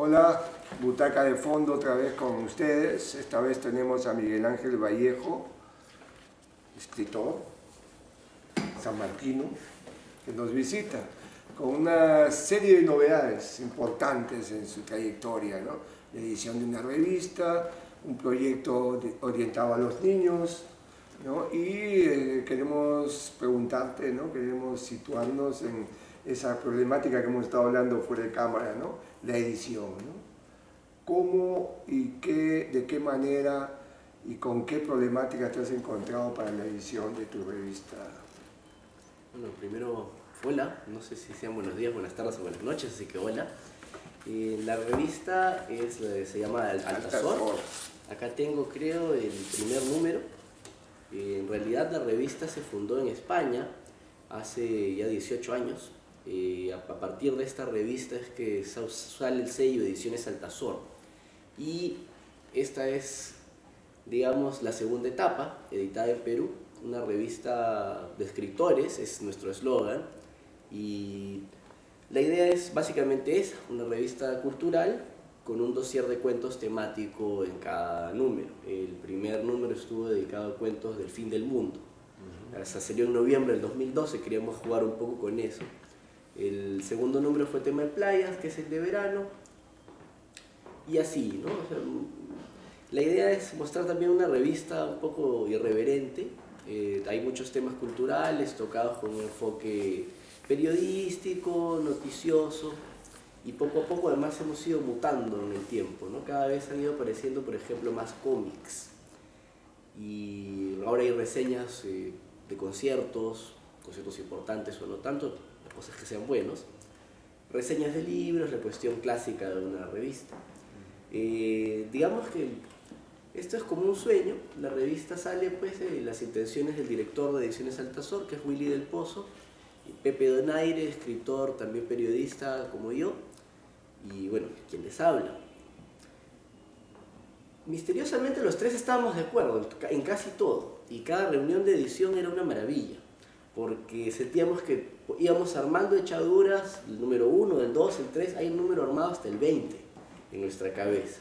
Hola, Butaca de Fondo otra vez con ustedes. Esta vez tenemos a Miguel Ángel Vallejo, escritor sanmarquino, que nos visita con una serie de novedades importantes en su trayectoria, ¿no? La edición de una revista, un proyecto orientado a los niños, ¿no? Y queremos preguntarte, ¿no? Queremos situarnos en esa problemática que hemos estado hablando fuera de cámara, ¿no? La edición, ¿no? ¿Cómo y de qué manera y con qué problemática te has encontrado para la edición de tu revista? Bueno, primero, hola, no sé si sean buenos días, buenas tardes o buenas noches, así que hola. La revista se llama Altazor. Acá tengo, creo, el primer número. En realidad la revista se fundó en España hace ya 18 años. A partir de esta revista es que sale el sello Ediciones Altazor. Y esta es, digamos, la segunda etapa, editada en Perú. Una revista de escritores, es nuestro eslogan. Y la idea es básicamente esa, una revista cultural con un dossier de cuentos temático en cada número. El primer número estuvo dedicado a cuentos del fin del mundo. Hasta salió en noviembre del 2012, queríamos jugar un poco con eso. El segundo número fue tema de playas, que es el de verano. Y así, ¿no? O sea, la idea es mostrar también una revista un poco irreverente. Hay muchos temas culturales tocados con un enfoque periodístico, noticioso, y poco a poco además hemos ido mutando en el tiempo, ¿no? Cada vez han ido apareciendo, por ejemplo, más cómics, y ahora hay reseñas de conciertos importantes o no tanto, cosas que sean buenos, reseñas de libros, la cuestión clásica de una revista. Digamos que esto es como un sueño. La revista sale pues de las intenciones del director de Ediciones Altazor, que es Willy del Pozo, y Pepe Donaire, escritor, también periodista como yo, y bueno, quien les habla. Misteriosamente los tres estábamos de acuerdo en casi todo, y cada reunión de edición era una maravilla, porque sentíamos que íbamos armando hechaduras, el número 1, el 2, el 3, hay un número armado hasta el 20 en nuestra cabeza.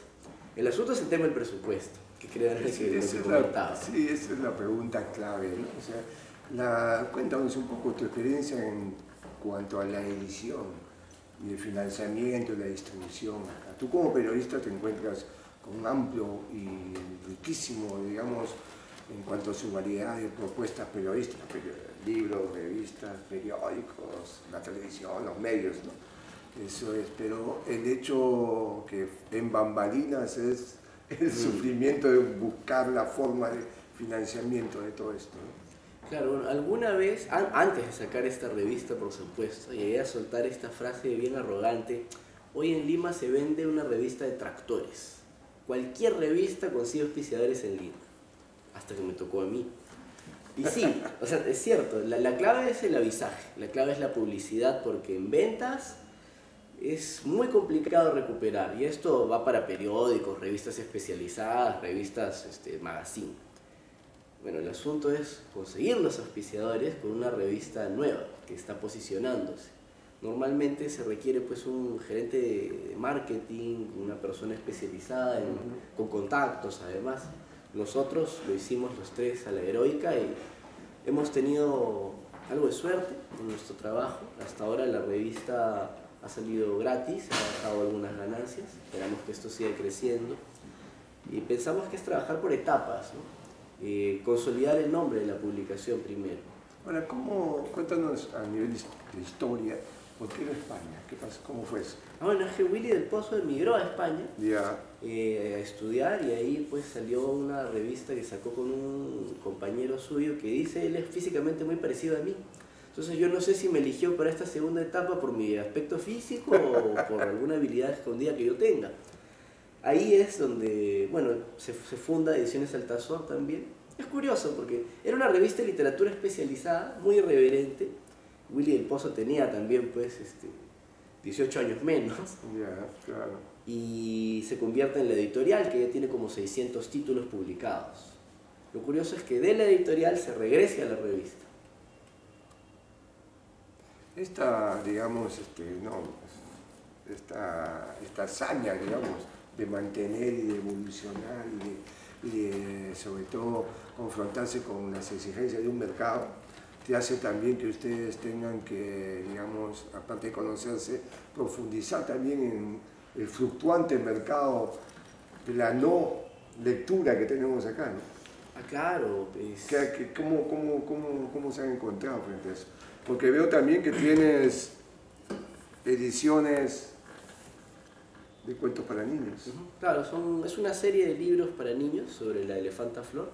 El asunto es el tema del presupuesto, que crean que comentaba. Sí, esa es la pregunta clave, ¿no? O sea, cuéntanos un poco tu experiencia en cuanto a la edición y el financiamiento y la distribución. Tú como periodista te encuentras con un amplio y riquísimo, digamos, en cuanto a su variedad de propuestas periodísticas, libros, revistas, periódicos, la televisión, los medios, ¿no? Eso es, pero el hecho que en bambalinas es el sufrimiento de buscar la forma de financiamiento de todo esto, ¿no? Claro, bueno, alguna vez, antes de sacar esta revista, por supuesto, llegué a soltar esta frase bien arrogante: hoy en Lima se vende una revista de tractores. Cualquier revista consigue auspiciadores en Lima. Hasta que me tocó a mí. Y sí, o sea, es cierto, la clave es el avisaje, la clave es la publicidad, porque en ventas es muy complicado recuperar, y esto va para periódicos, revistas especializadas, revistas magazine. Bueno, el asunto es conseguir los auspiciadores con una revista nueva que está posicionándose. Normalmente se requiere pues un gerente de marketing, una persona especializada con contactos además. Nosotros lo hicimos los tres a la heroica y hemos tenido algo de suerte en nuestro trabajo. Hasta ahora la revista ha salido gratis, ha dejado algunas ganancias, esperamos que esto siga creciendo y pensamos que es trabajar por etapas, ¿no? Consolidar el nombre de la publicación primero. Ahora, cuéntanos a nivel de historia, ¿por qué era España? ¿Qué pasó? ¿Cómo fue eso? Bueno, es que Willy del Pozo emigró a España a estudiar, y ahí pues salió una revista que sacó con un compañero suyo que dice él es físicamente muy parecido a mí. Entonces yo no sé si me eligió para esta segunda etapa por mi aspecto físico o por alguna habilidad escondida que yo tenga. Ahí es donde, bueno, se funda Ediciones Altazor también. Es curioso porque era una revista de literatura especializada, muy irreverente. Willy del Pozo tenía también pues 18 años menos. Claro. Y se convierte en la editorial, que ya tiene como 600 títulos publicados. Lo curioso es que de la editorial se regrese a la revista. Esta, digamos, esta hazaña, digamos, de mantener y de evolucionar sobre todo confrontarse con las exigencias de un mercado, te hace también que ustedes tengan que, digamos, aparte de conocerse, profundizar también en el fluctuante mercado de la no lectura que tenemos acá, ¿no? Ah, claro. ¿Cómo se han encontrado frente a eso? Porque veo también que tienes ediciones de cuentos para niños. Claro, es una serie de libros para niños sobre la elefanta Flor.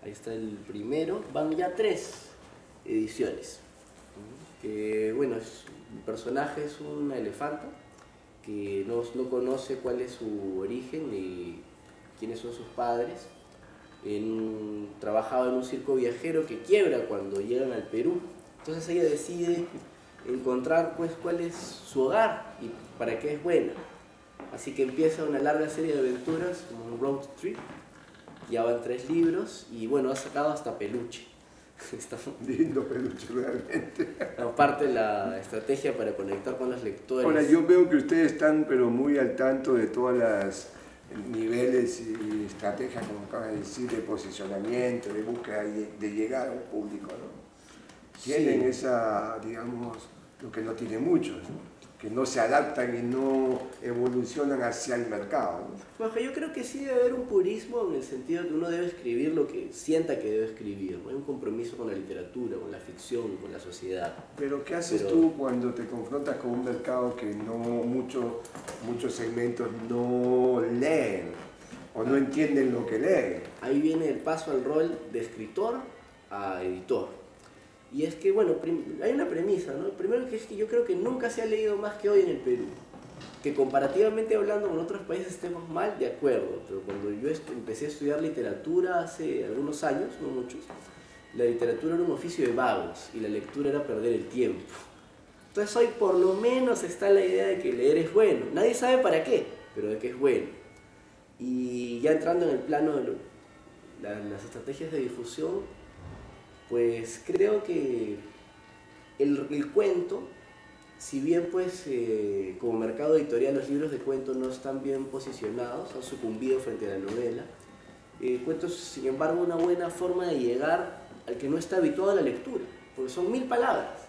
Ahí está el primero. Van ya 3 ediciones. Bueno, el personaje es una elefanta que no conoce cuál es su origen ni quiénes son sus padres. Trabajaba en un circo viajero que quiebra cuando llegan al Perú. Entonces ella decide encontrar pues cuál es su hogar y para qué es buena. Así que empieza una larga serie de aventuras, como un road trip. Ya van 3 libros y bueno, ha sacado hasta peluche. Está lindo peluche, realmente. Aparte la estrategia para conectar con los lectores. Ahora, yo veo que ustedes están pero muy al tanto de todas las niveles y estrategias, como acabas de decir, de posicionamiento, de búsqueda de llegar a un público, ¿no? Tienen esa, digamos, lo que no tienen muchos, ¿no? Que no se adaptan y no evolucionan hacia el mercado, ¿no? Bueno, yo creo que sí debe haber un purismo en el sentido de que uno debe escribir lo que sienta que debe escribir, ¿no? Hay un compromiso con la literatura, con la ficción, con la sociedad. Pero ¿qué haces tú cuando te confrontas con un mercado que no muchos segmentos no leen o no entienden lo que leen? Ahí viene el paso al rol de escritor a editor. Y es que, bueno, hay una premisa, ¿no? Primero que es que yo creo que nunca se ha leído más que hoy en el Perú. Que comparativamente hablando con otros países estemos mal, de acuerdo. Pero cuando yo empecé a estudiar literatura hace algunos años, no muchos, la literatura era un oficio de vagos y la lectura era perder el tiempo. Entonces hoy por lo menos está la idea de que leer es bueno. Nadie sabe para qué, pero de que es bueno. Y ya entrando en el plano de las estrategias de difusión, pues creo que el cuento, si bien pues como mercado editorial los libros de cuento no están bien posicionados, han sucumbido frente a la novela, cuentos sin embargo una buena forma de llegar al que no está habituado a la lectura, porque son 1000 palabras.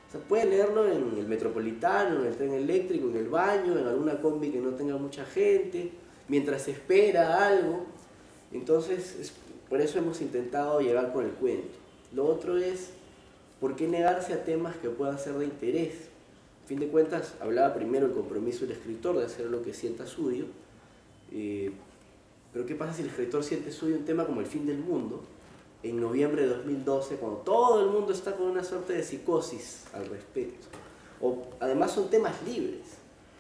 O sea, puede leerlo en el metropolitano, en el tren eléctrico, en el baño, en alguna combi que no tenga mucha gente, mientras espera algo. Entonces, por eso hemos intentado llegar con el cuento. Lo otro es, ¿por qué negarse a temas que puedan ser de interés? A fin de cuentas, hablaba primero el compromiso del escritor de hacer lo que sienta suyo, pero ¿qué pasa si el escritor siente suyo un tema como el fin del mundo? En noviembre de 2012, cuando todo el mundo está con una suerte de psicosis al respecto. O además son temas libres,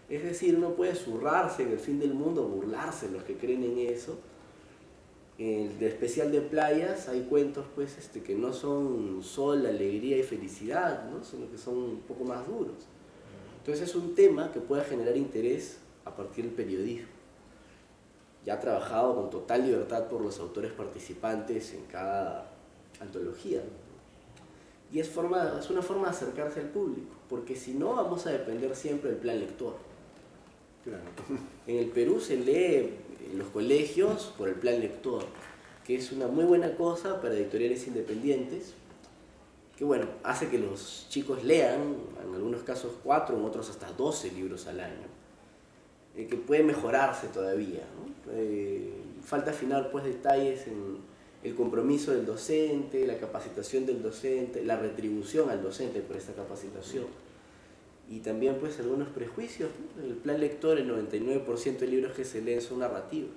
es decir, uno puede zurrarse en el fin del mundo, burlarse de los que creen en eso. En el especial de playas hay cuentos pues, que no son sol, alegría y felicidad, ¿no? Sino que son un poco más duros. Entonces es un tema que pueda generar interés a partir del periodismo. Ya ha trabajado con total libertad por los autores participantes en cada antología, ¿no? Y es una forma de acercarse al público, porque si no vamos a depender siempre del plan lector. Claro. En el Perú se lee en los colegios por el plan lector, que es una muy buena cosa para editoriales independientes, que bueno, hace que los chicos lean, en algunos casos 4, en otros hasta 12 libros al año, que puede mejorarse todavía, ¿no? Falta afinar pues detalles en el compromiso del docente, la capacitación del docente, la retribución al docente por esta capacitación. Y también pues algunos prejuicios, ¿no? El plan lector, el 99% de libros que se leen son narrativos.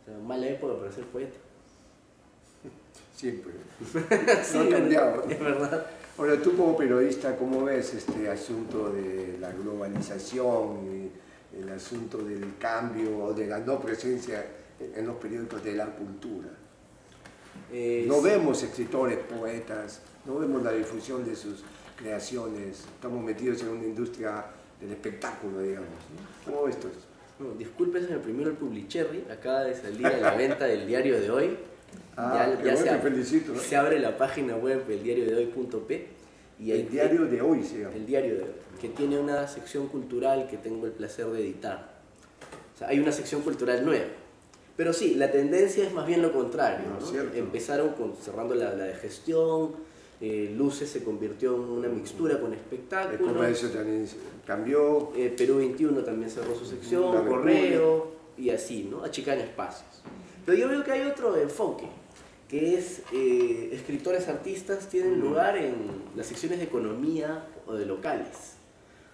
O sea, mala época para ser poeta. Siempre. Sí, no ha cambiado. Es verdad. Ahora, tú como periodista, ¿cómo ves este asunto de la globalización y el asunto del cambio o de la no presencia en los periódicos de la cultura? No vemos escritores, poetas, no vemos la difusión de sus creaciones, estamos metidos en una industria del espectáculo, digamos, ¿no? ¿Cómo ves esto? No, discúlpense, primero el Publicherry, acaba de salir a la venta del diario de hoy. Te felicito, ¿no? Se abre la página web del diariodehoy.p Y el diario de hoy se llama. El diario de hoy, que tiene una sección cultural que tengo el placer de editar. O sea, hay una sección cultural nueva. Pero sí, la tendencia es más bien lo contrario, ¿no? Empezaron cerrando la de gestión, Luces se convirtió en una mixtura con espectáculos. El comercio también cambió. Perú 21 también cerró su sección, Correo, y así, ¿no? Achican espacios. Pero yo veo que hay otro enfoque, que es escritores, artistas tienen lugar en las secciones de economía o de locales.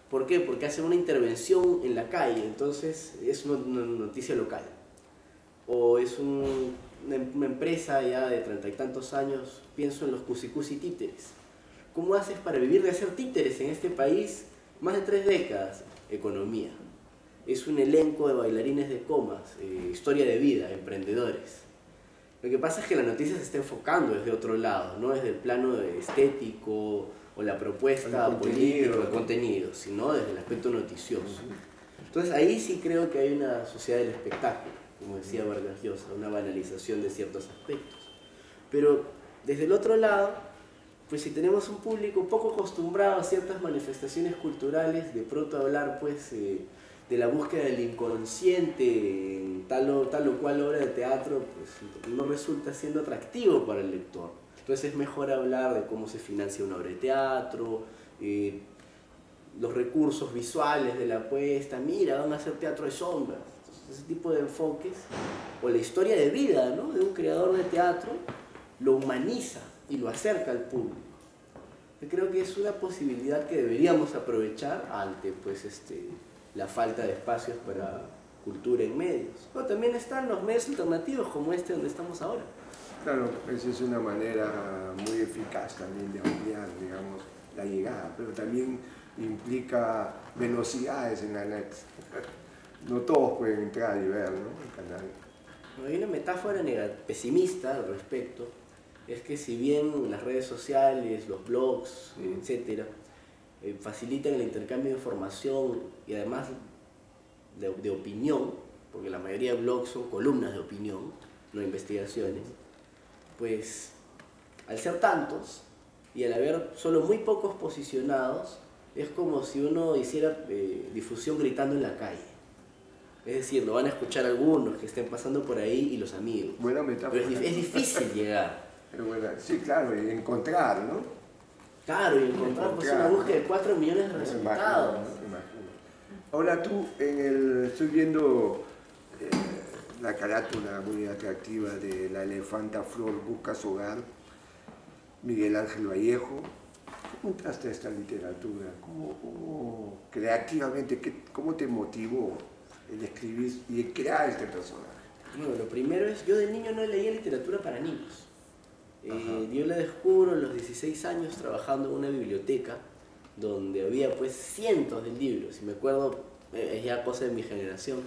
¿Por qué? Porque hacen una intervención en la calle, entonces es una noticia local. O es una empresa ya de 30 y tantos años, pienso en los cusicusi títeres. ¿Cómo haces para vivir de hacer títeres en este país? Más de 3 décadas, economía. Es un elenco de bailarines de comas, historia de vida, emprendedores. Lo que pasa es que la noticia se está enfocando desde otro lado, no desde el plano estético o la propuesta política, el contenido, sino desde el aspecto noticioso. Entonces ahí sí creo que hay una sociedad del espectáculo, como decía Vargas Llosa, una banalización de ciertos aspectos. Pero desde el otro lado, pues si tenemos un público poco acostumbrado a ciertas manifestaciones culturales, de pronto hablar pues de la búsqueda del inconsciente en tal o cual obra de teatro, pues no resulta siendo atractivo para el lector. Entonces es mejor hablar de cómo se financia una obra de teatro, los recursos visuales de la puesta, mira, van a hacer teatro de sombras. Entonces, ese tipo de enfoques, o la historia de vida, ¿no?, de un creador de teatro, lo humaniza y lo acerca al público. Yo creo que es una posibilidad que deberíamos aprovechar ante pues, la falta de espacios para cultura en medios. Pero también están los medios alternativos como este donde estamos ahora. Claro, esa es una manera muy eficaz también de ampliar, digamos, la llegada, pero también implica velocidades en la net. No todos pueden entrar y ver, ¿no?, el canal. Hay una metáfora pesimista al respecto, es que si bien las redes sociales, los blogs, etcétera, facilitan el intercambio de información y además de opinión, porque la mayoría de blogs son columnas de opinión, no investigaciones, pues al ser tantos y al haber solo muy pocos posicionados, es como si uno hiciera difusión gritando en la calle. Es decir, lo van a escuchar algunos que estén pasando por ahí y los amigos. Buena metáfora. Pero es difícil llegar. Sí, claro, y encontrar, ¿no? Claro, y encontrar pues, una búsqueda de 4 millones de resultados. Imagino. Ahora tú, estoy viendo la carátula muy atractiva de La elefanta Flor busca su hogar, Miguel Ángel Vallejo. ¿Cómo entraste a esta literatura? ¿Cómo creativamente, cómo te motivó el escribir y el crear este personaje? Bueno, lo primero es, yo de niño no leía literatura para niños. Yo la descubro a los 16 años trabajando en una biblioteca donde había pues cientos de libros, y me acuerdo, es ya cosa de mi generación,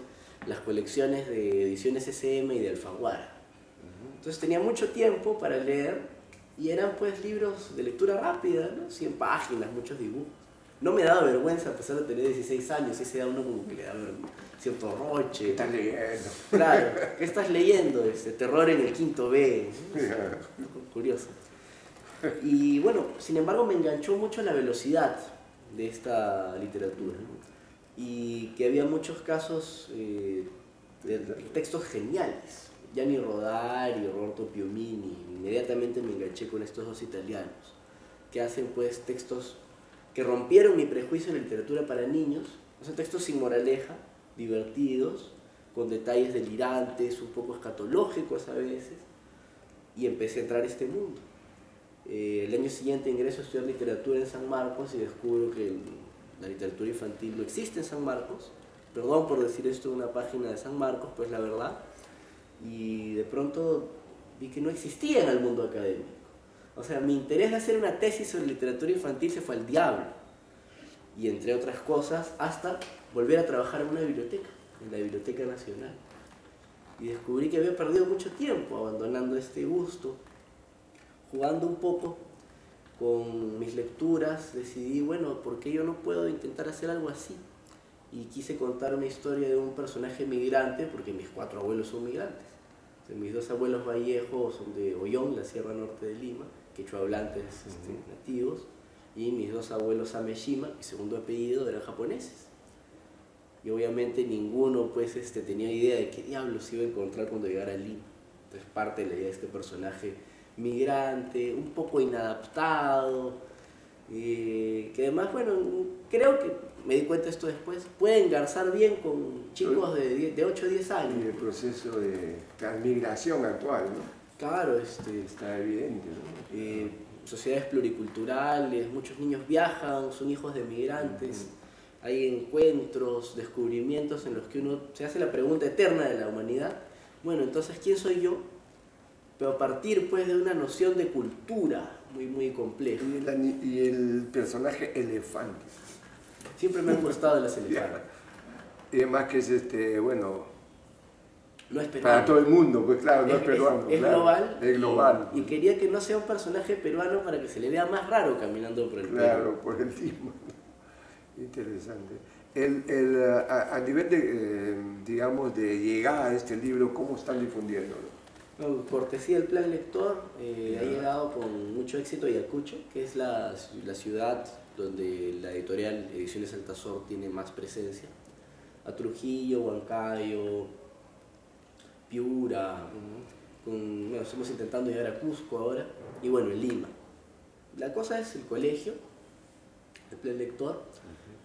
las colecciones de ediciones SM y de Alfaguara. Entonces tenía mucho tiempo para leer y eran pues libros de lectura rápida, ¿no? 100 páginas, muchos dibujos. No me daba vergüenza a pesar de tener 16 años, ese da uno como que le da cierto roche. ¿Qué estás leyendo? Claro, ¿qué estás leyendo? Terror en el quinto B. Curioso. Y bueno, sin embargo me enganchó mucho la velocidad de esta literatura, ¿no? Y que había muchos casos de textos geniales. Gianni Rodari, Roberto Piomini, inmediatamente me enganché con estos dos italianos, que hacen pues textos que rompieron mi prejuicio de la literatura para niños, son textos sin moraleja, divertidos, con detalles delirantes, un poco escatológicos a veces, y empecé a entrar a este mundo. El año siguiente ingreso a estudiar literatura en San Marcos y descubro que la literatura infantil no existe en San Marcos. Perdón por decir esto en una página de San Marcos, pues la verdad. Y de pronto vi que no existía en el mundo académico. O sea, mi interés de hacer una tesis sobre literatura infantil se fue al diablo. Y entre otras cosas, hasta volver a trabajar en una biblioteca, en la Biblioteca Nacional. Y descubrí que había perdido mucho tiempo abandonando este gusto. Jugando un poco con mis lecturas, decidí, bueno, ¿por qué yo no puedo intentar hacer algo así? Y quise contar una historia de un personaje migrante, porque mis 4 abuelos son migrantes. O sea, mis 2 abuelos Vallejo son de Ollón, la Sierra Norte de Lima, quechua hablantes nativos, y mis dos abuelos Ameshima, mi segundo apellido, eran japoneses. Y obviamente ninguno pues tenía idea de qué diablos iba a encontrar cuando llegara a Lima. Entonces parte de la idea de este personaje migrante, un poco inadaptado, que además, bueno, creo que me di cuenta de esto después, puede engarzar bien con chicos de 8 o 10 años. Y el proceso de transmigración actual, ¿no? Claro, está evidente, ¿no? Sociedades pluriculturales, muchos niños viajan, son hijos de migrantes, hay encuentros, descubrimientos en los que uno se hace la pregunta eterna de la humanidad. Bueno, entonces, ¿quién soy yo? Pero a partir pues de una noción de cultura muy compleja. Y el personaje elefante. Siempre me han gustado las elefantes. Y además que es bueno, no es peruano. Para todo el mundo, pues claro, no es peruano. Es claro, global. Es global. Y quería que no sea un personaje peruano para que se le vea más raro caminando por el Perú. Claro, por el Lima. Interesante. A nivel de, digamos, de llegada a este libro, ¿cómo están difundiéndolo? No, cortesía del Plan Lector, ha llegado con mucho éxito a Ayacucho, que es la ciudad donde la editorial Ediciones Altazor tiene más presencia. A Trujillo, Huancayo, Piura, bueno, estamos intentando llegar a Cusco ahora, y bueno, en Lima. La cosa es el colegio, el Plan Lector,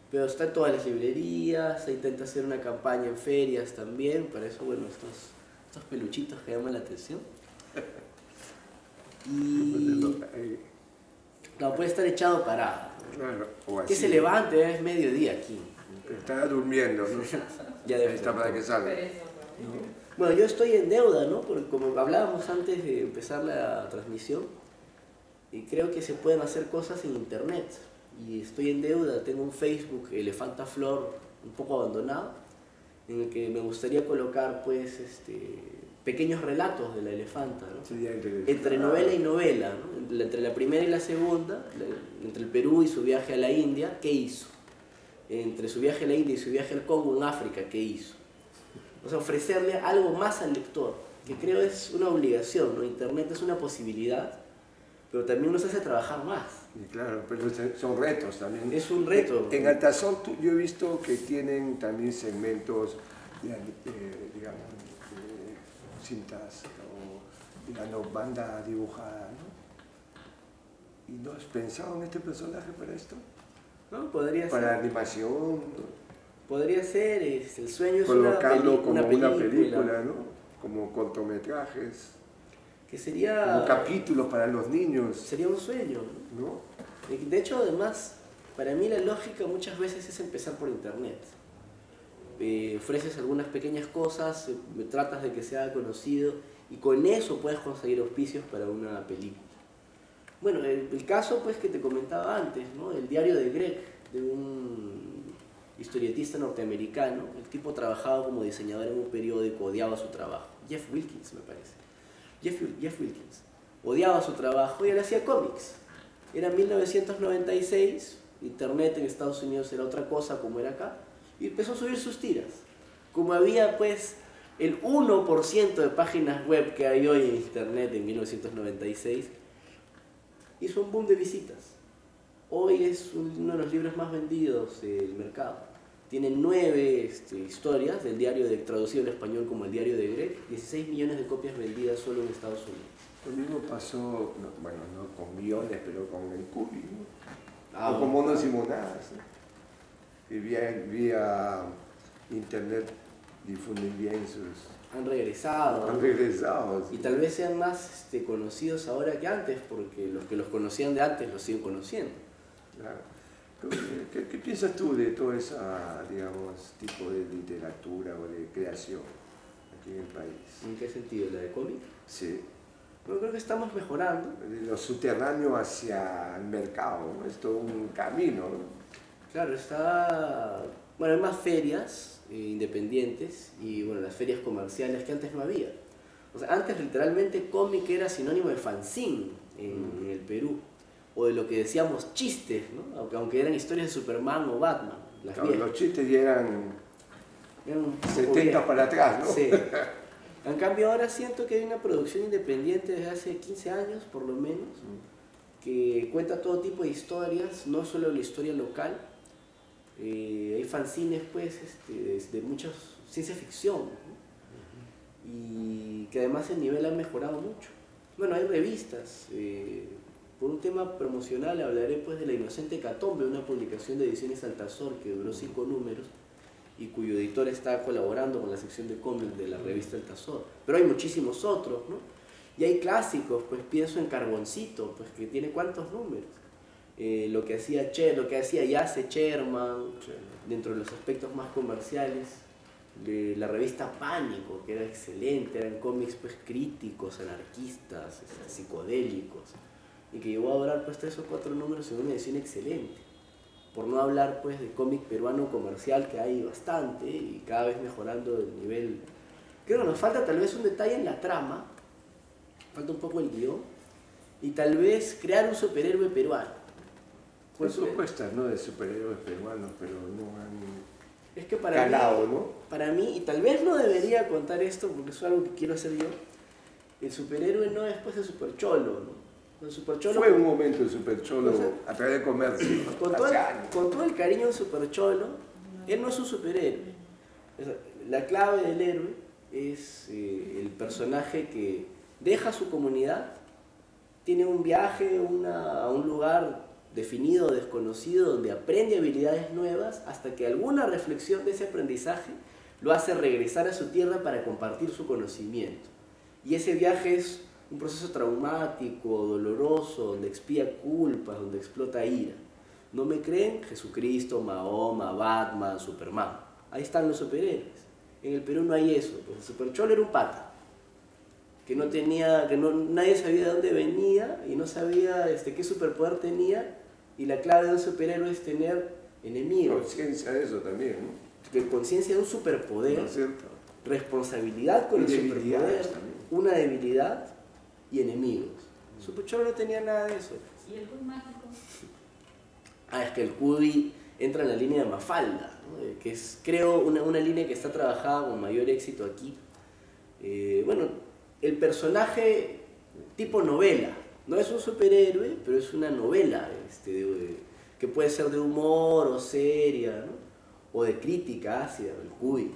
pero está en todas las librerías, se intenta hacer una campaña en ferias también, para eso, bueno, estos peluchitos que llaman la atención. Y no, puede estar echado parado. Claro, o así. Que se levante, es mediodía aquí. Está durmiendo, ¿no? Ya debe está para que salga. Bueno, yo estoy en deuda, ¿no? Porque como hablábamos antes de empezar la transmisión, y creo que se pueden hacer cosas en internet. Y estoy en deuda, tengo un Facebook, Elefanta Flor, un poco abandonado, en el que me gustaría colocar pues pequeños relatos de la elefanta, ¿no? Entre novela y novela, ¿no? Entre la primera y la segunda, entre el Perú y su viaje a la India, ¿qué hizo? Entre su viaje a la India y su viaje al Congo en África, ¿qué hizo? O sea, ofrecerle algo más al lector, que creo es una obligación, ¿no? Internet es una posibilidad, pero también nos hace trabajar más. Y claro, pero son retos también. Es un reto. En Altazor yo he visto que tienen también segmentos, digamos, cintas o, digamos, banda dibujada, ¿no? ¿Y no has pensado en este personaje para esto? ¿No? Podría para ser. Animación, ¿no? Podría ser, el sueño es colocarlo como una película, ¿no? Como cortometrajes. Que sería... Como capítulos para los niños. Sería un sueño, ¿no? De hecho, además, para mí la lógica muchas veces es empezar por internet. Ofreces algunas pequeñas cosas, tratas de que sea conocido y con eso puedes conseguir auspicios para una película. Bueno, el caso pues que te comentaba antes, ¿no? El diario de Greg, de un historietista norteamericano. El tipo trabajaba como diseñador en un periódico, odiaba su trabajo. Jeff Wilkins, me parece. Jeff Wilkins. Odiaba su trabajo y él hacía cómics. Era 1996, internet en Estados Unidos era otra cosa como era acá, y empezó a subir sus tiras. Como había pues el 1% de páginas web que hay hoy en internet en 1996, hizo un boom de visitas. Hoy es uno de los libros más vendidos del mercado. Tiene 9 historias del diario traducido al español como el diario de Greg, 16 millones de copias vendidas solo en Estados Unidos. Lo mismo pasó, bueno, no con millones, pero con el Cubi, ¿no? O con Bueno. Monos y Monadas, ¿no? Y vía internet difunden bien sus... Han regresado. Han regresado. Y tal vez sean más conocidos ahora que antes, porque los que los conocían de antes los siguen conociendo. Claro. ¿Qué piensas tú de todo ese, digamos, tipo de literatura o de creación aquí en el país? ¿En qué sentido? ¿La de cómic? Sí. Yo creo que estamos mejorando. De lo subterráneo hacia el mercado, ¿no? Es todo un camino, ¿no? Claro, bueno, hay más ferias independientes y bueno, las ferias comerciales que antes no había. O sea, antes literalmente cómic era sinónimo de fanzine en el Perú. O de lo que decíamos chistes, ¿no? Aunque eran historias de Superman o Batman. Claro, los chistes ya eran 70 viejos para atrás, ¿no? Sí. En cambio ahora siento que hay una producción independiente desde hace 15 años, por lo menos, que cuenta todo tipo de historias, no solo la historia local. Hay fanzines pues, de mucha ciencia ficción, ¿no? Y que además el nivel ha mejorado mucho. Bueno, hay revistas. Por un tema promocional hablaré pues de La Inocente Hecatombe, una publicación de Ediciones Altazor que duró 5 números y cuyo editor está colaborando con la sección de cómics de la revista Altazor. Pero hay muchísimos otros, ¿no? Y hay clásicos, pues pienso en Carboncito, pues que tiene ¿cuántos números? Lo que hacía Yace Sherman, dentro de los aspectos más comerciales, de la revista Pánico, que era excelente, eran cómics pues críticos, anarquistas, psicodélicos, y que llegó a durar pues 3 o 4 números en una edición excelente. Por no hablar pues de cómic peruano comercial, que hay bastante y cada vez mejorando el nivel. Creo que nos falta tal vez un detalle en la trama, falta un poco el guión, y tal vez crear un superhéroe peruano. Hay propuestas, ¿no?, de superhéroes peruanos, pero no han es que calado, ¿no? Para mí, y tal vez no debería contar esto porque es algo que quiero hacer yo, el superhéroe no es pues el supercholo, ¿no? El supercholo fue un momento el supercholo, o sea, a través del comercio, con todo el cariño del supercholo, él no es un superhéroe. La clave del héroe es el personaje que deja su comunidad, tiene un viaje a un lugar definido, desconocido, donde aprende habilidades nuevas hasta que alguna reflexión de ese aprendizaje lo hace regresar a su tierra para compartir su conocimiento. Y ese viaje es un proceso traumático, doloroso, donde expía culpas, donde explota ira. ¿No me creen? Jesucristo, Mahoma, Batman, Superman. Ahí están los superhéroes. En el Perú no hay eso, pues el supercholo era un pata que nadie sabía de dónde venía y no sabía qué superpoder tenía, y la clave de un superhéroe es tener enemigos. Conciencia de eso también, ¿no? Conciencia de un superpoder, ¿no es cierto? Responsabilidad con el superpoder, también. una debilidad y enemigos. Supercholo no tenía nada de eso. ¿Y el Cuy mágico? Es que el Cuy entra en la línea de Mafalda, ¿no? Que es, creo, una línea que está trabajada con mayor éxito aquí. Bueno, el personaje tipo novela, no es un superhéroe, pero es una novela que puede ser de humor o seria, ¿no? O de crítica hacia el Cuy.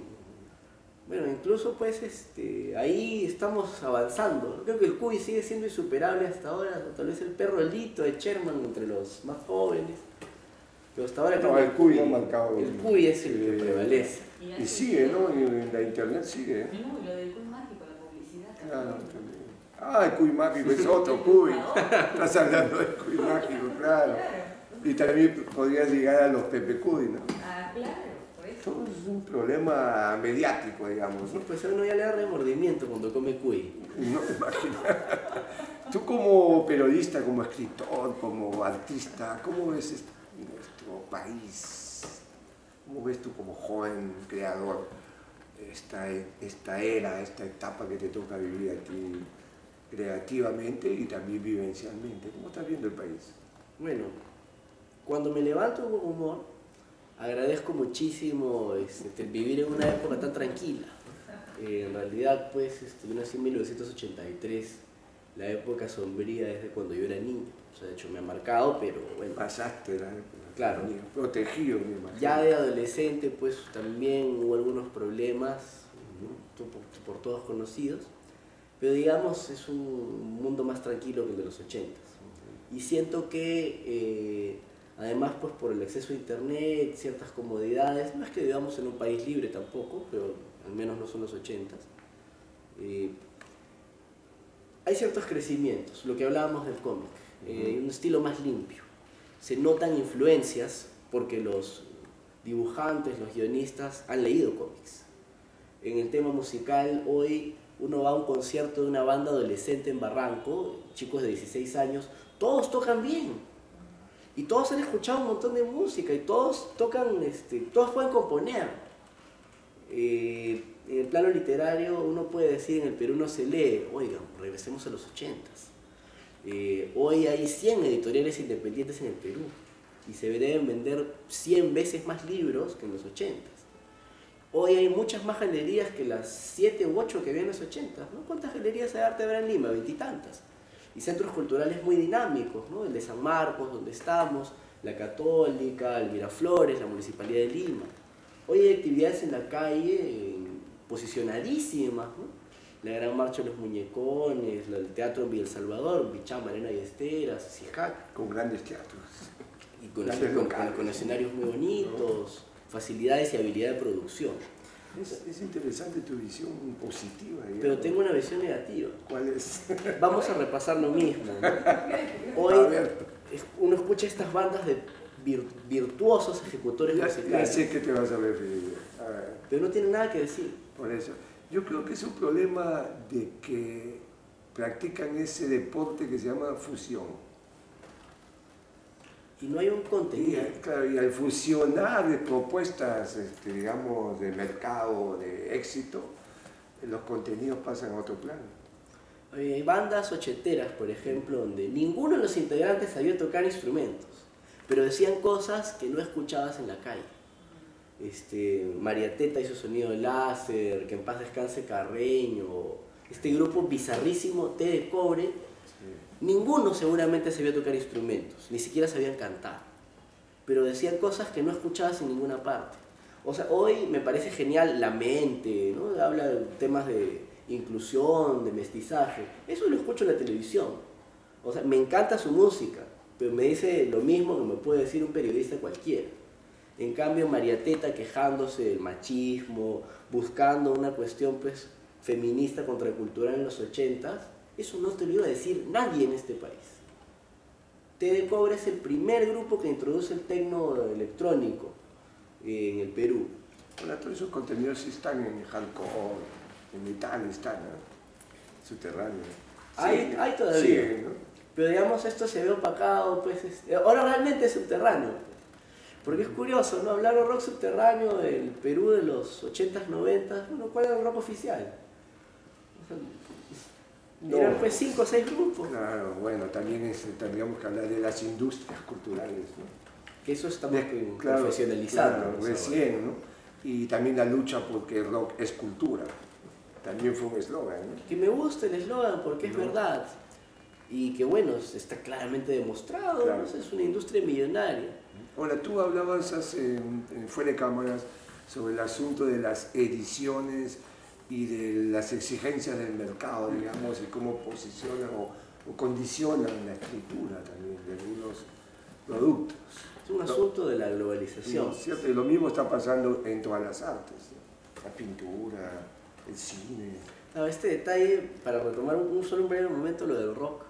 Bueno, incluso pues ahí estamos avanzando, ¿no? Creo que el Cuy sigue siendo insuperable hasta ahora, ¿no? Tal vez el perro Lito de Sherman entre los más jóvenes, pero hasta ahora no, el Cuy ha marcado. El Cuy es el que prevalece. Y sigue, ¿no? Y en la internet sigue. No, y lo del Cuy mágico, la publicidad también. Claro, también. El Cuy mágico es otro Cuy. Estás hablando del Cuy mágico, claro. Y también podrías llegar a los Pepe Cuy, ¿no? Claro, por eso. Todo es un problema mediático, digamos, Sí, ¿no? pues a uno ya le da remordimiento cuando come Cuy. No me imagino. Tú como periodista, como escritor, como artista, ¿cómo ves nuestro país? ¿Cómo ves tú como joven creador esta era, esta etapa que te toca vivir a ti creativamente y también vivencialmente? ¿Cómo estás viendo el país? Bueno, cuando me levanto con humor, agradezco muchísimo vivir en una época tan tranquila. En realidad, pues, yo nací en 1983, la época sombría desde cuando yo era niño. O sea, de hecho me ha marcado, pero bueno. Pasaste la época. Claro. Protegido, me imagino. Ya de adolescente, pues, también hubo algunos problemas, ¿no? por todos conocidos. Pero digamos, es un mundo más tranquilo que el de los 80s. Y siento que, además, pues por el acceso a internet, ciertas comodidades, no es que vivamos en un país libre tampoco, pero al menos no son los 80s, hay ciertos crecimientos, lo que hablábamos del cómic, un estilo más limpio. Se notan influencias porque los dibujantes, los guionistas han leído cómics. En el tema musical, hoy uno va a un concierto de una banda adolescente en Barranco, chicos de 16 años, todos tocan bien. Y todos han escuchado un montón de música y todos tocan, todos pueden componer. En el plano literario uno puede decir, en el Perú no se lee, oigan, regresemos a los 80s. Hoy hay 100 editoriales independientes en el Perú y se deben vender 100 veces más libros que en los 80s. Hoy hay muchas más galerías que las 7 u 8 que había en los 80s, ¿no? ¿Cuántas galerías de arte habrá en Lima? 20 y tantas. y centros culturales muy dinámicos, ¿no? El de San Marcos, donde estamos, la Católica, el Miraflores, la Municipalidad de Lima. Hoy hay actividades en la calle posicionadísimas, ¿no? La Gran Marcha de los Muñecones, el Teatro en Villa El Salvador, Bichama, Arena y Esteras, Sijac. Con grandes teatros. Y con escenarios muy bonitos, facilidades y habilidad de producción. Es interesante tu visión positiva. Digamos. Pero tengo una visión negativa. ¿Cuál es? Vamos a repasar lo mismo, ¿no? Hoy uno escucha estas bandas de virtuosos ejecutores musicales. Ya sé que te vas a referir. Pero no tienen nada que decir. Por eso. Yo creo que es un problema de que practican ese deporte que se llama fusión. Y no hay un contenido. Y al fusionar propuestas, digamos, de mercado, de éxito, los contenidos pasan a otro plano. Hay bandas ochenteras, por ejemplo, donde ninguno de los integrantes sabía tocar instrumentos, pero decían cosas que no escuchabas en la calle. María Teta hizo Sonido de Láser, que en paz descanse Carreño, este grupo bizarrísimo, Té de Cobre. Sí. Ninguno seguramente sabía tocar instrumentos, ni siquiera sabían cantar, pero decían cosas que no escuchabas en ninguna parte. O sea, hoy me parece genial La Mente, ¿no? Habla de temas de inclusión, de mestizaje. Eso lo escucho en la televisión. O sea, me encanta su música, pero me dice lo mismo que me puede decir un periodista cualquiera. En cambio, María Teta quejándose del machismo, buscando una cuestión pues, feminista contracultural en los 80s, eso no te lo iba a decir nadie en este país. Té de Cobre es el primer grupo que introduce el tecno electrónico en el Perú. Bueno, todos esos contenidos sí están en hardcore, en metal están, ¿no? Subterráneo. Hay todavía. Sí, ¿no? Pero digamos, esto se ve opacado, pues, ahora realmente es subterráneo. Porque es curioso, ¿no? Hablar de rock subterráneo del Perú de los 80s, 90s, bueno, ¿cuál era el rock oficial? O sea, eran pues 5 o 6 grupos. Claro, bueno, también tendríamos que hablar de las industrias culturales, ¿no? Que eso estamos profesionalizando. Claro, recién, ¿no? Y también la lucha porque el rock es cultura. También fue un eslogan, ¿no? Que me gusta el eslogan porque es verdad. Y que bueno, está claramente demostrado, claro. ¿No? Es una industria millonaria. Ahora, tú hablabas fuera de cámaras sobre el asunto de las ediciones y de las exigencias del mercado, digamos, y cómo posicionan o condicionan la escritura también de algunos productos. Es un asunto de la globalización. ¿Cierto? Y lo mismo está pasando en todas las artes, ¿no? La pintura, el cine. No, este detalle, para retomar solo un breve momento lo del rock.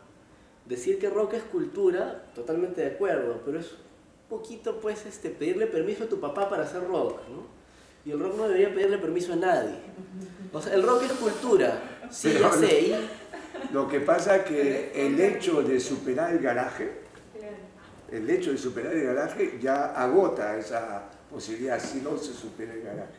Decir que rock es cultura, totalmente de acuerdo, pero es un poquito pues pedirle permiso a tu papá para hacer rock, ¿no? Y el rock no debería pedirle permiso a nadie. O sea, el rock es cultura, sí, ya sé. Y... Lo que pasa es que el hecho de superar el garaje, ya agota esa posibilidad si no se supera el garaje.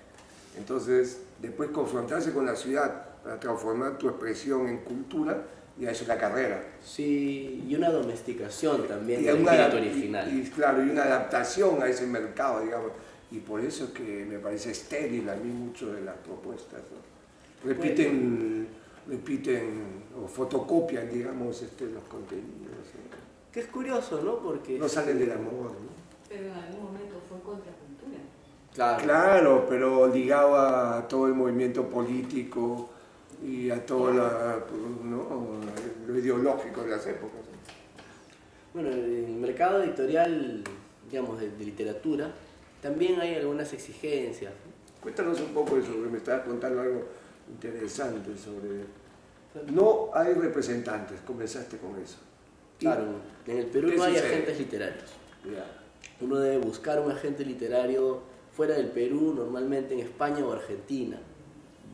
Entonces, después confrontarse con la ciudad para transformar tu expresión en cultura, ya es una carrera. Sí, y una domesticación también del espíritu original. Y claro, y una adaptación a ese mercado, digamos. Y por eso es que me parece estéril a mí mucho de las propuestas, ¿no? Repiten o fotocopian, digamos, los contenidos, ¿no? Que es curioso, ¿no? Porque... No salen del amor, ¿no? Pero en algún momento fue contracultura. Claro, pero ligado a todo el movimiento político y a todo lo ideológico de las épocas. Bueno, en el mercado editorial, digamos, de literatura, también hay algunas exigencias. Cuéntanos un poco de eso, porque me estabas contando algo interesante sobre... No hay representantes, comenzaste con eso. Claro, en el Perú no hay agentes literarios. Yeah. Uno debe buscar un agente literario fuera del Perú, normalmente en España o Argentina.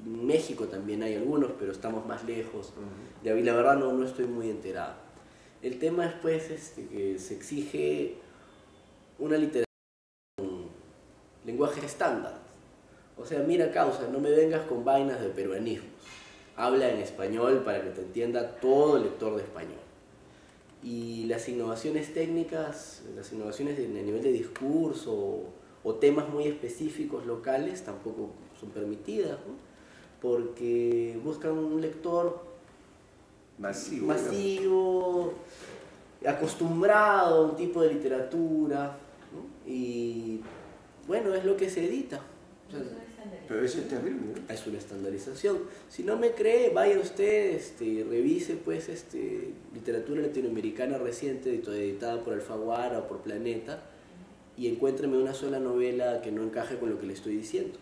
En México también hay algunos, pero estamos más lejos. Y la verdad no estoy muy enterado. El tema es pues que se exige una literatura con lenguaje estándar. O sea, mira causa, no me vengas con vainas de peruanismos. Habla en español para que te entienda todo el lector de español. Y las innovaciones técnicas, las innovaciones a nivel de discurso o temas muy específicos locales tampoco son permitidas, ¿no? Porque buscan un lector masivo, acostumbrado a un tipo de literatura, ¿no? Y bueno, es lo que se edita. O sea, pero eso es terrible, ¿no? es una estandarización. Si no me cree, vaya usted, revise pues literatura latinoamericana reciente editada por Alfaguara o por Planeta y encuéntreme una sola novela que no encaje con lo que le estoy diciendo.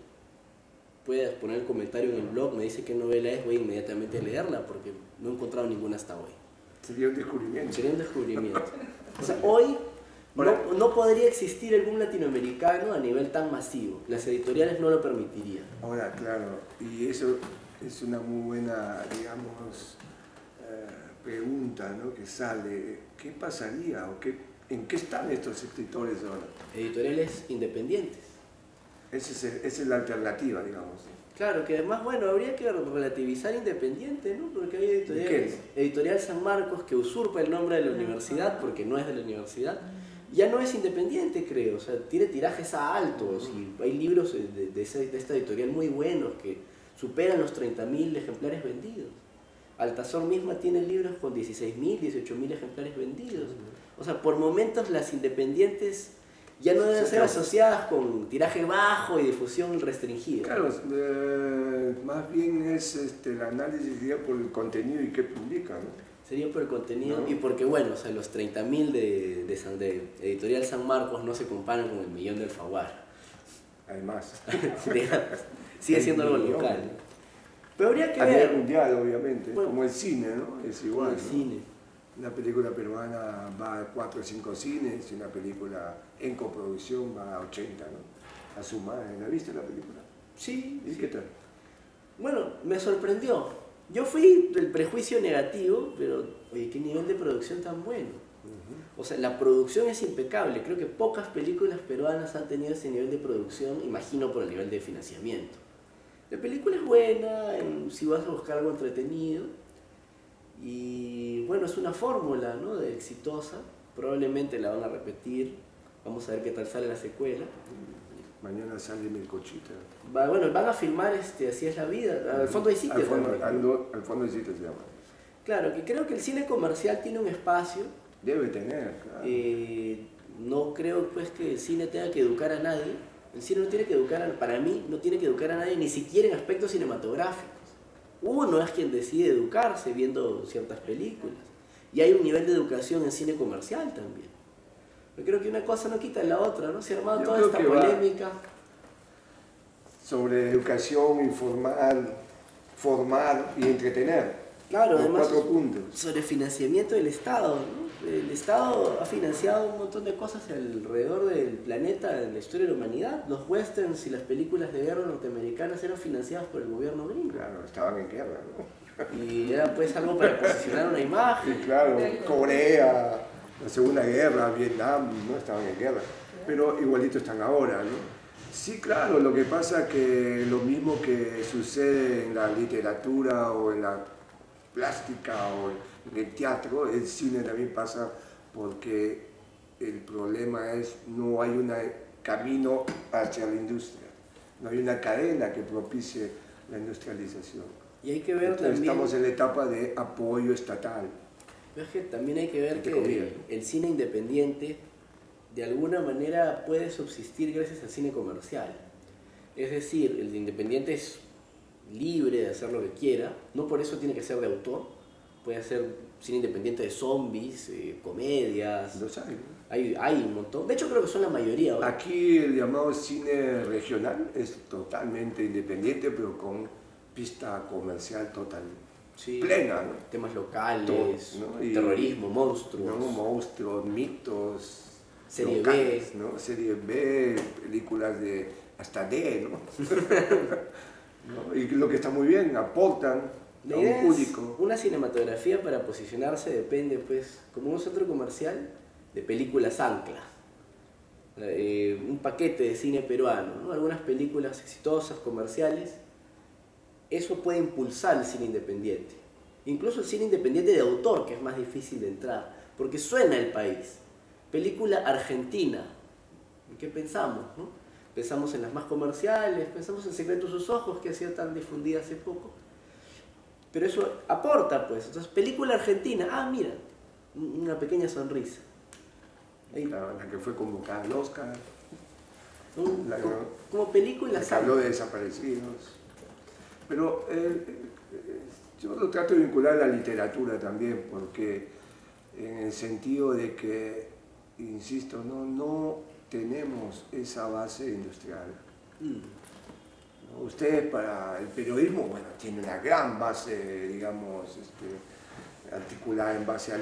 Puede poner el comentario en el blog, me dice qué novela es, voy inmediatamente a leerla porque no he encontrado ninguna hasta hoy. Sería un descubrimiento. Sería un descubrimiento. O sea, hoy no podría existir el boom latinoamericano a nivel tan masivo. Las editoriales no lo permitirían. Ahora, claro, y eso es una muy buena, digamos, pregunta, ¿no? Que sale. ¿Qué pasaría o en qué están estos escritores ahora? Editoriales independientes. Esa es la alternativa, digamos. Claro, que además, bueno, habría que relativizar independiente, ¿no? Porque hay editoriales. Editorial San Marcos, que usurpa el nombre de la universidad, porque no es de la universidad, ya no es independiente, creo. O sea, tiene tirajes altos y hay libros de esta editorial muy buenos que superan los 30.000 ejemplares vendidos. Altazor misma tiene libros con 16.000, 18.000 ejemplares vendidos. O sea, por momentos las independientes ya no deben ser asociadas con tiraje bajo y difusión restringida. Claro, más bien es el análisis sería por el contenido y qué publica, ¿no? Sería por el contenido y porque, bueno, o sea, los 30.000 de Editorial San Marcos no se comparan con el millón del Alfaguara. Además. Sigue siendo algo local. Pero habría que a ver. nivel mundial, obviamente, bueno, como el cine, ¿no? Es igual. El cine. Una película peruana va a 4 o 5 cines y una película en coproducción va a 80, ¿no? A su madre. ¿La viste la película? Sí. ¿Y qué tal? Bueno, me sorprendió. Yo fui del prejuicio negativo, pero oye, qué nivel de producción tan bueno. O sea, la producción es impecable. Creo que pocas películas peruanas han tenido ese nivel de producción, imagino por el nivel de financiamiento. La película es buena, si vas a buscar algo entretenido. Y bueno, es una fórmula, ¿no? De exitosa. Probablemente la van a repetir. Vamos a ver qué tal sale la secuela. Mañana sale Melcochita. Bueno, van a filmar Así es la vida. Al fondo hay sitio. Al fondo hay sitio se llama. Claro, que creo que el cine comercial tiene un espacio. Debe tener, claro. No creo pues que el cine tenga que educar a nadie. El cine no tiene que educar, para mí, no tiene que educar a nadie, ni siquiera en aspectos cinematográficos. Uno es quien decide educarse viendo ciertas películas. Y hay un nivel de educación en cine comercial también. Yo creo que una cosa no quita la otra, ¿no? Se ha armado toda esta polémica. Sobre educación, informar, formar y entretener. Claro, los además 4 puntos. Sobre financiamiento del Estado, ¿no? El Estado ha financiado un montón de cosas alrededor del planeta en la historia de la humanidad. Los westerns y las películas de guerra norteamericanas eran financiadas por el gobierno gringo. Claro, estaban en guerra, ¿no? Y era pues algo para posicionar una imagen. Sí, claro, Corea, la Segunda Guerra, Vietnam, ¿no? Estaban en guerra. Pero igualito están ahora, ¿no? Sí, claro, lo que pasa que lo mismo que sucede en la literatura o en la plástica o en el teatro, el cine también pasa porque el problema es no hay un camino hacia la industria, no hay una cadena que propicie la industrialización. Y hay que ver Entonces, también... estamos en la etapa de apoyo estatal. Es que también hay que ver que el cine independiente de alguna manera puede subsistir gracias al cine comercial. Es decir, el independiente es libre de hacer lo que quiera, no por eso tiene que ser de autor, puede hacer cine independiente de zombies, comedias, Los hay, ¿no? hay un montón, de hecho creo que son la mayoría ahora. Aquí el llamado cine regional es totalmente independiente, pero con pista comercial total, Sí, plena, ¿no? temas locales, ¿no? Y, terrorismo, monstruos, ¿no? Monstruos, mitos, serie locales, B, ¿no? Serie B, películas de hasta D, ¿no? ¿no? Y lo que está muy bien, aportan la a idea un público. es una cinematografía para posicionarse depende, pues, como un centro comercial de películas ancla. Un paquete de cine peruano, ¿no? Algunas películas exitosas, comerciales, eso puede impulsar el cine independiente. Incluso el cine independiente de autor, que es más difícil de entrar, porque suena el país. Película argentina, ¿en qué pensamos, no? Pensamos en las más comerciales, pensamos en Secreto de sus ojos, que ha sido tan difundida hace poco. Pero eso aporta, pues. Entonces, película argentina, ah, mira, una pequeña sonrisa. Ahí. La que fue convocada al Oscar. Como película. Se habló de desaparecidos. Pero yo lo trato de vincular a la literatura también, porque en el sentido de que, insisto, no tenemos esa base industrial. ¿No? Ustedes para el periodismo, bueno, tienen una gran base, digamos, articulada en base a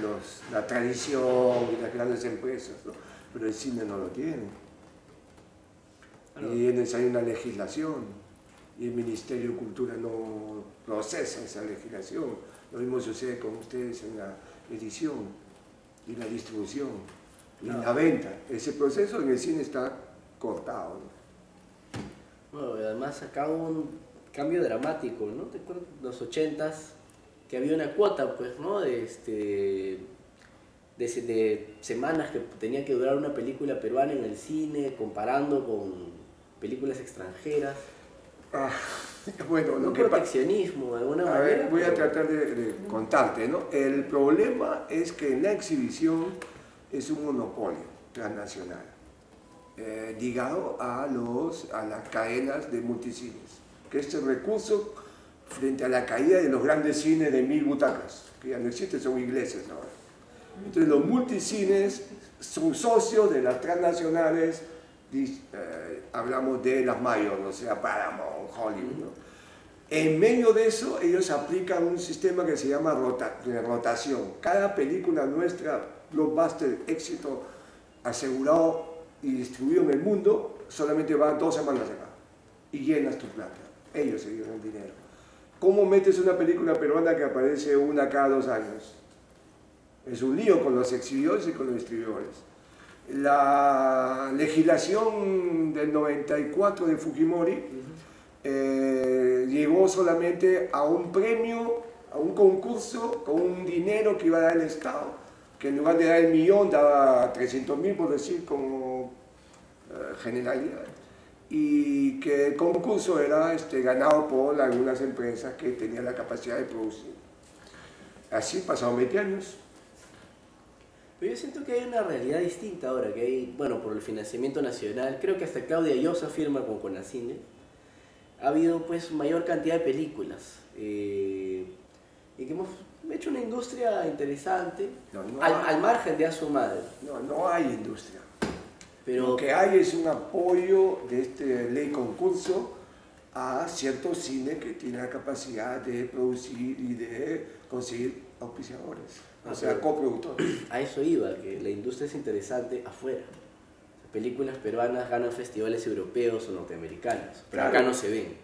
la tradición y las grandes empresas, ¿no? Pero el cine no lo tiene. Y es necesaria una legislación. Y el Ministerio de Cultura no procesa esa legislación. Lo mismo sucede con ustedes en la edición y la distribución y la venta. Ese proceso en el cine está cortado, ¿no? Bueno, además acá hubo un cambio dramático, ¿no? ¿Te acuerdas? Los 80s, que había una cuota, pues, ¿no? De semanas que tenía que durar una película peruana en el cine, comparando con películas extranjeras. Bueno, un proteccionismo de alguna manera. Ver, voy a tratar de contarte, ¿no? El problema es que en la exhibición es un monopolio transnacional, ligado a las cadenas de multicines, que este recurso frente a la caída de los grandes cines de 1000 butacas, que ya no existen, son iglesias ahora. Entonces los multicines son socios de las transnacionales. Hablamos de las mayores, o sea, Paramount, Hollywood, ¿no? En medio de eso, ellos aplican un sistema que se llama rotación. Cada película nuestra, blockbuster, éxito asegurado y distribuido en el mundo, solamente va 2 semanas acá y llenas tu plata. Ellos se llevan el dinero. ¿Cómo metes una película peruana que aparece una cada 2 años? Es un lío con los exhibidores y con los distribuidores. La legislación del 94 de Fujimori llegó solamente a un premio, a un concurso con un dinero que iba a dar el Estado, que en lugar de dar el millón daba 300.000, por decir, como generalidad, y que el concurso era ganado por algunas empresas que tenían la capacidad de producir. Así pasaron 20 años. Pero yo siento que hay una realidad distinta ahora, que hay, bueno, por el financiamiento nacional, creo que hasta Claudia Llosa firma con Conacine, ha habido pues mayor cantidad de películas, y que hemos hecho una industria interesante, al margen de Asomad. No hay industria. Pero lo que hay es un apoyo de este ley concurso a ciertos cines que tienen la capacidad de producir y de conseguir auspiciadores. O sea, coproductores. A eso iba, que la industria es interesante afuera. Películas peruanas ganan festivales europeos o norteamericanos, pero claro, acá no se ven.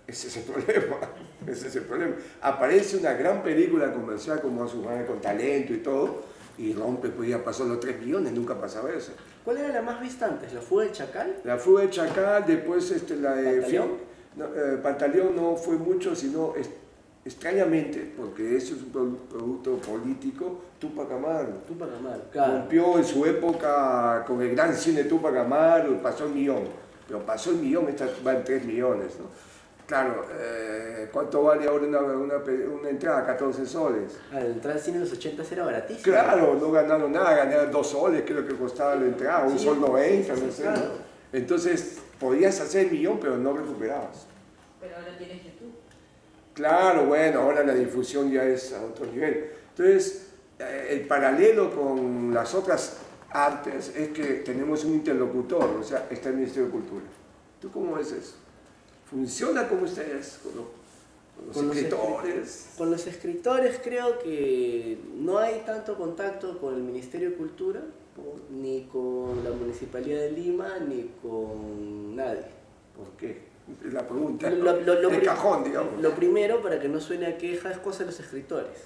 Ese es el problema, ese es el problema. Aparece una gran película comercial como Asumana con talento y todo, y rompe, pues ya pasó los 3 millones, nunca pasaba eso. ¿Cuál era la más vista antes? ¿La Fuga del Chacal? La Fuga del Chacal, después la de ¿Pantaleón? Pantaleón no fue mucho, sino extrañamente, porque eso es un producto político, Túpac Amaru. Túpac Amaru, claro. Rompió en su época con el gran cine Túpac Amaru, pasó el millón, pero pasó el millón, esta va en 3 millones, ¿no? Claro, ¿cuánto vale ahora una entrada? 14 soles. La entrada al cine en los 80 era baratísima. Claro, no ganaron nada, ganaron 2 soles, que es lo que costaba la entrada, un sol 90, no sé. Claro. Entonces, podías hacer el millón, pero no recuperabas. Pero ahora tienes YouTube. Claro, bueno, ahora la difusión ya es a otro nivel. Entonces, el paralelo con las otras artes es que tenemos un interlocutor, o sea, está el Ministerio de Cultura. ¿Tú cómo ves eso? ¿Funciona con ustedes, con los escritores? Con los escritores creo que no hay tanto contacto con el Ministerio de Cultura, ni con la Municipalidad de Lima, ni con nadie. ¿Por qué? Es la pregunta, el cajón, digamos. Lo primero, para que no suene a queja, es cosa de los escritores.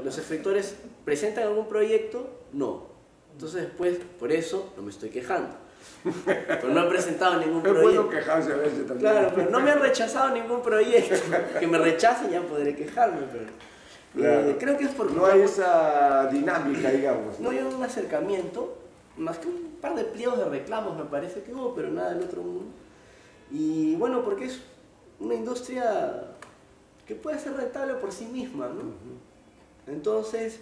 Los escritores presentan algún proyecto, no. Entonces después, por eso, no me estoy quejando. Pero no he presentado ningún proyecto. Es bueno quejarse a veces también. Claro, pero no me han rechazado ningún proyecto. Que me rechacen ya podré quejarme, pero... Claro. Creo que es porque... No hay esa dinámica, digamos. No hay un acercamiento, más que un par de pliegos de reclamos me parece que hubo, pero nada del otro mundo. Y bueno, porque es una industria que puede ser rentable por sí misma, ¿no? Entonces,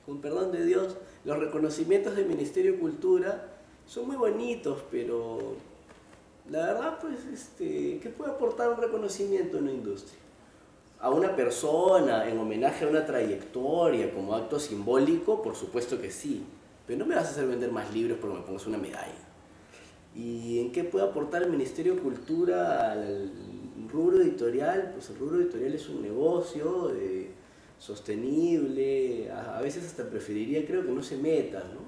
con perdón de Dios, los reconocimientos del Ministerio de Cultura son muy bonitos, pero la verdad, pues, ¿qué puede aportar un reconocimiento a una industria? A una persona, en homenaje a una trayectoria, como acto simbólico, por supuesto que sí, pero no me vas a hacer vender más libros porque me pongas una medalla. ¿Y en qué puede aportar el Ministerio de Cultura al rubro editorial? Pues el rubro editorial es un negocio sostenible, a veces hasta preferiría, creo, que no se meta, ¿no?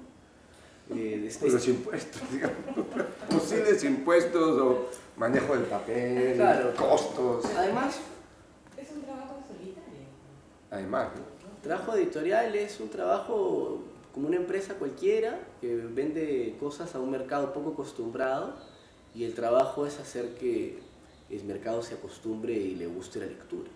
Los impuestos, digamos, posibles impuestos o manejo del papel, claro, costos. Además, Es un trabajo solitario. Además, ¿no? trabajo editorial es un trabajo como una empresa cualquiera que vende cosas a un mercado poco acostumbrado, y el trabajo es hacer que el mercado se acostumbre y le guste la lectura.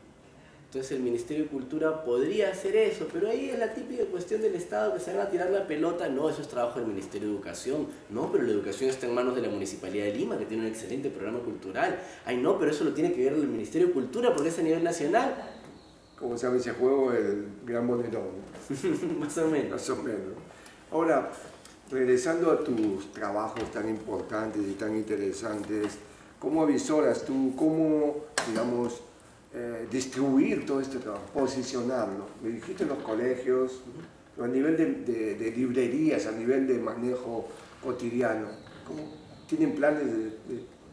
Entonces el Ministerio de Cultura podría hacer eso, pero ahí es la típica cuestión del Estado que se van a tirar la pelota. No, eso es trabajo del Ministerio de Educación. No, pero la educación está en manos de la Municipalidad de Lima, que tiene un excelente programa cultural. Ay, no, pero eso lo tiene que ver el Ministerio de Cultura porque es a nivel nacional. ¿Cómo se llama ese juego? El Gran Bolerón. Más o menos. Más o menos. Ahora, regresando a tus trabajos tan importantes y tan interesantes, ¿cómo avisoras tú? ¿Cómo, digamos, distribuir todo este trabajo, posicionarlo? Me dijiste en los colegios, pero a nivel de librerías, a nivel de manejo cotidiano, ¿cómo tienen planes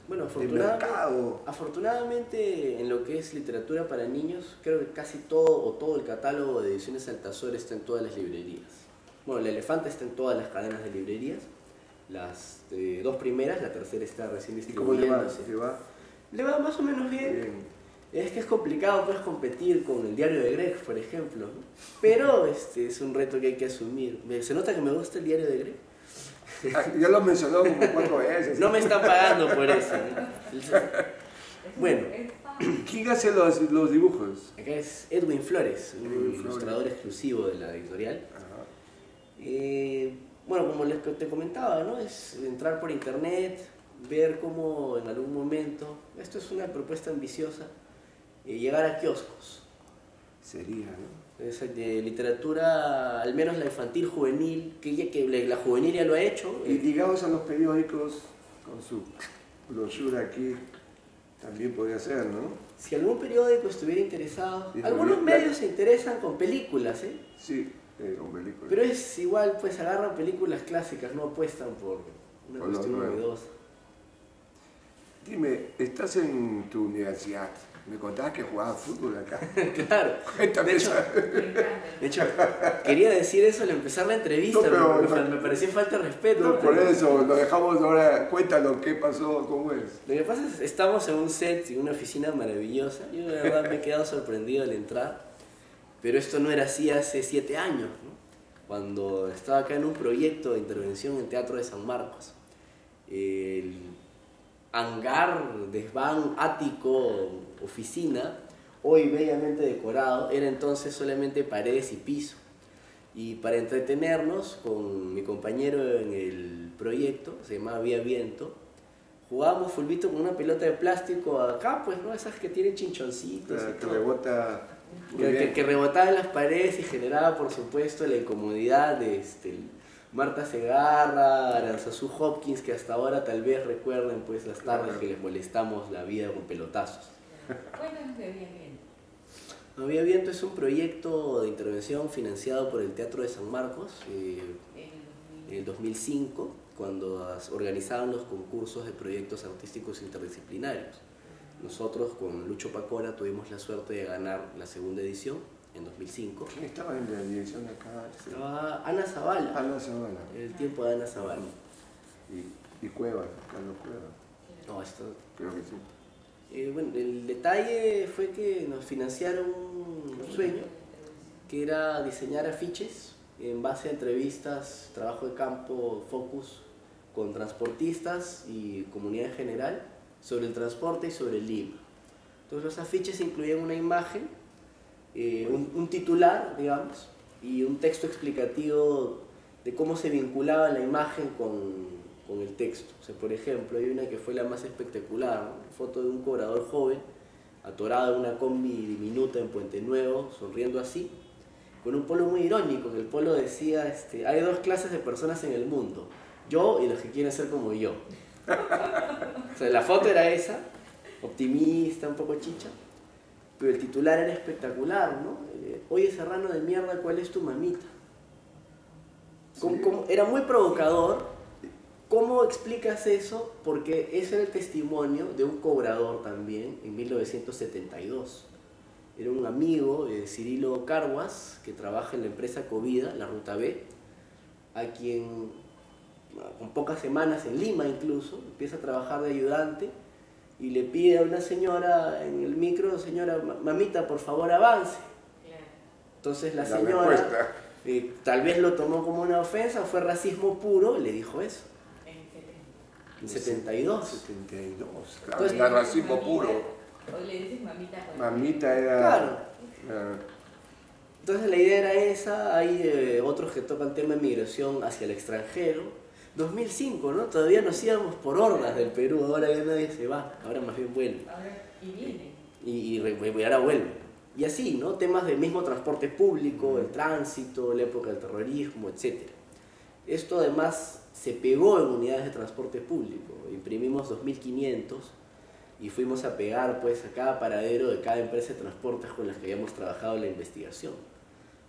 Bueno, de mercado? afortunadamente en lo que es literatura para niños, creo que casi todo o todo el catálogo de Ediciones Altazor está en todas las librerías. Bueno, El Elefante está en todas las cadenas de librerías, las dos primeras, la tercera está recién ¿Y cómo le va? distribuyéndose. Le va más o menos bien. Es que es complicado, puedes competir con el diario de Greg, por ejemplo, ¿no? Pero es un reto que hay que asumir. ¿Se nota que me gusta el diario de Greg? Ya lo mencionó como 4 veces. No me están pagando por eso, ¿no? Bueno, ¿Quién hace los dibujos? acá es Edwin Flores, un Edwin Flores. ilustrador exclusivo de la editorial. Ajá. Bueno, como te comentaba, ¿no? Es entrar por internet, ver cómo en algún momento, esto es una propuesta ambiciosa, llegar a kioscos. Sería, ¿no? Es de literatura, al menos la infantil, juvenil, que la juvenil ya lo ha hecho. Y ligados a los periódicos, con su brochure aquí, también podría ser, ¿no? Si algún periódico estuviera interesado, Y algunos todavía- medios se interesan con películas, ¿eh? Sí, con películas. Pero es igual, pues agarran películas clásicas, no apuestan por una Por lo cuestión nuevo. novedosa. Dime, estás en tu universidad. Me contabas que jugabas fútbol acá. Claro. Cuéntame De hecho, eso. De hecho, quería decir eso al empezar la entrevista, No, pero- pero me pareció falta de respeto. No, por pero- eso, lo dejamos ahora. Cuéntanos qué pasó, cómo es. Lo que pasa es que estamos en un set y una oficina maravillosa. Yo de verdad me he quedado sorprendido al entrar. Pero esto no era así hace 7 años, ¿no? Cuando estaba acá en un proyecto de intervención en Teatro de San Marcos. El hangar, desván, ático, oficina, hoy bellamente decorado, era entonces solamente paredes y piso. Y para entretenernos con mi compañero en el proyecto, se llamaba Vía Viento, jugábamos fulbito con una pelota de plástico acá, pues, ¿no? Esas que tienen chinchoncitos y Que todo. rebota. Muy bien. Que rebotaba en las paredes y generaba, por supuesto, la incomodidad de Marta Segarra, Aranzazú Hopkins, que hasta ahora tal vez recuerden pues las tardes que les molestamos la vida con pelotazos. Cuéntanos de Vía Viento. No Vía Viento es un proyecto de intervención financiado por el Teatro de San Marcos en el 2005, cuando organizaban los concursos de proyectos artísticos interdisciplinarios. Nosotros con Lucho Pacora tuvimos la suerte de ganar la segunda edición en 2005. ¿Quién estaba en la dirección de acá? Estaba Ana Zavala, Ana Sabana. el tiempo de Ana Zavala. Y Cuevas, Carlos Cuevas. No, esto, Creo que sí. bueno, el detalle fue que nos financiaron un sueño, que era diseñar afiches en base a entrevistas, trabajo de campo, focus con transportistas y comunidad en general sobre el transporte y sobre Lima. Entonces los afiches incluían una imagen, un titular, digamos, y un texto explicativo de cómo se vinculaba la imagen con el texto. O sea, por ejemplo, hay una que fue la más espectacular, ¿no? Foto de un cobrador joven atorado en una combi diminuta en Puente Nuevo, sonriendo así, con un polo muy irónico, que el polo decía, hay dos clases de personas en el mundo, yo y los que quieren ser como yo. O sea, la foto era esa, optimista, un poco chicha, pero el titular era espectacular, ¿no? Oye, serrano de mierda, ¿cuál es tu mamita? Era muy provocador. ¿Cómo explicas eso? Porque ese era el testimonio de un cobrador también en 1972. Era un amigo, Cirilo Carguas, que trabaja en la empresa Covida, la Ruta B, a quien con pocas semanas en Lima incluso, empieza a trabajar de ayudante y le pide a una señora en el micro, señora, mamita, por favor avance. Entonces la señora tal vez lo tomó como una ofensa, fue racismo puro, y le dijo eso. En 72. 72, claro, Entonces, era racismo puro. Hoy le dices mamita. Mamita era... Claro. Entonces la idea era esa, hay otros que tocan tema de migración hacia el extranjero. 2005, ¿no? Todavía nos íbamos por hordas del Perú, ahora ya nadie se va, ahora más bien vuelve. Ahora, y viene. Y ahora vuelve. Y así, ¿no? Temas del mismo transporte público, el tránsito, la época del terrorismo, etc. Esto además se pegó en unidades de transporte público. Imprimimos 2500 y fuimos a pegar pues a cada paradero de cada empresa de transportes con las que habíamos trabajado en la investigación.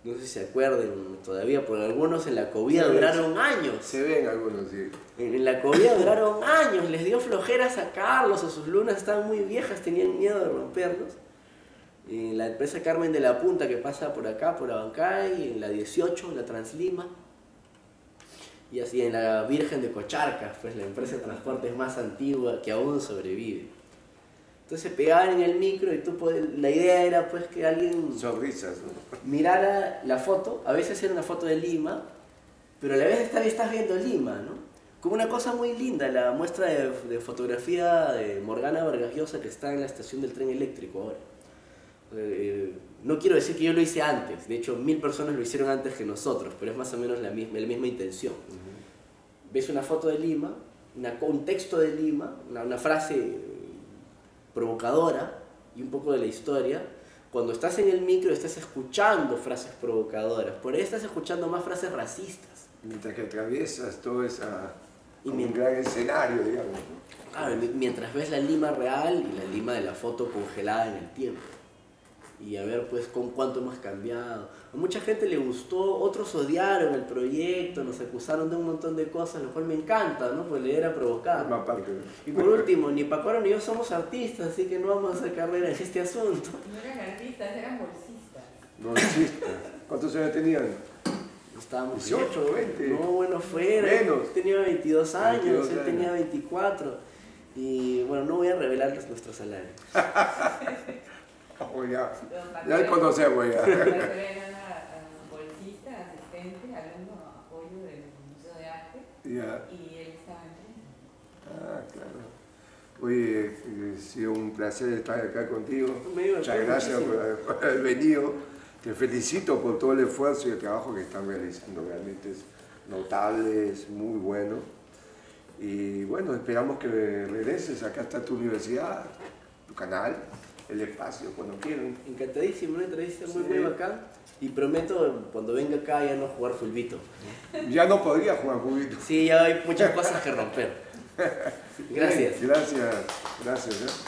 No sé si se acuerdan todavía, porque algunos en la Covida duraron años. Se ven algunos, sí. En la Covida duraron años, les dio flojera sacarlos, o sus lunas estaban muy viejas, tenían miedo de romperlos. En la empresa Carmen de la Punta, que pasa por acá, por Abancay, en la 18, la Translima. Y así en la Virgen de Cocharcas, pues la empresa de transportes más antigua que aún sobrevive. Entonces pegaban en el micro y la idea era pues que alguien sonrisas, ¿no? Mirara la foto, a veces era una foto de Lima, pero a la vez estás viendo Lima, ¿no? Como una cosa muy linda, la muestra de fotografía de Morgana Vargas Llosa que está en la estación del tren eléctrico ahora. No quiero decir que yo lo hice antes, de hecho 1000 personas lo hicieron antes que nosotros, pero es más o menos la misma intención. Ves una foto de Lima, un texto de Lima, una frase provocadora y un poco de la historia. Cuando estás en el micro estás escuchando frases provocadoras, por ahí estás escuchando más frases racistas. Mientras que atraviesas todo ese Y gran escenario, digamos, ¿no? Claro, mientras ves la Lima real y la Lima de la foto congelada en el tiempo. Y a ver pues con cuánto hemos cambiado. A mucha gente le gustó, otros odiaron el proyecto, nos acusaron de un montón de cosas, lo cual me encanta, ¿no? Pues la idea era provocar. Y por último, ni Pacuaro ni yo somos artistas, así que no vamos a hacer carrera en este asunto. No eran artistas, eran bolsistas. Bolsistas. ¿Cuántos años tenían? Estábamos 18 o 20. No, bueno, fuera. Menos. Tenía 22 años, 22 él años. tenía 24. Y bueno, no voy a revelarles nuestro salario. Oh, ya conocemos ya. Era bolsista, asistente, alumno, apoyo del Museo de Arte. Ya. Y él estaba en prensa. Ah, claro. Oye, ha sido un placer estar acá contigo. Muchas gracias por haber venido. Te felicito por todo el esfuerzo y el trabajo que están realizando. Realmente es notable, es muy bueno. Y bueno, esperamos que regreses. Acá está tu universidad, tu canal, el espacio, cuando quieran. Encantadísimo, una entrevista muy bacán. Y prometo, cuando venga acá, ya no jugar fulbito. Ya no podría jugar juguito. Sí, ya hay muchas cosas que romper. Gracias. Gracias.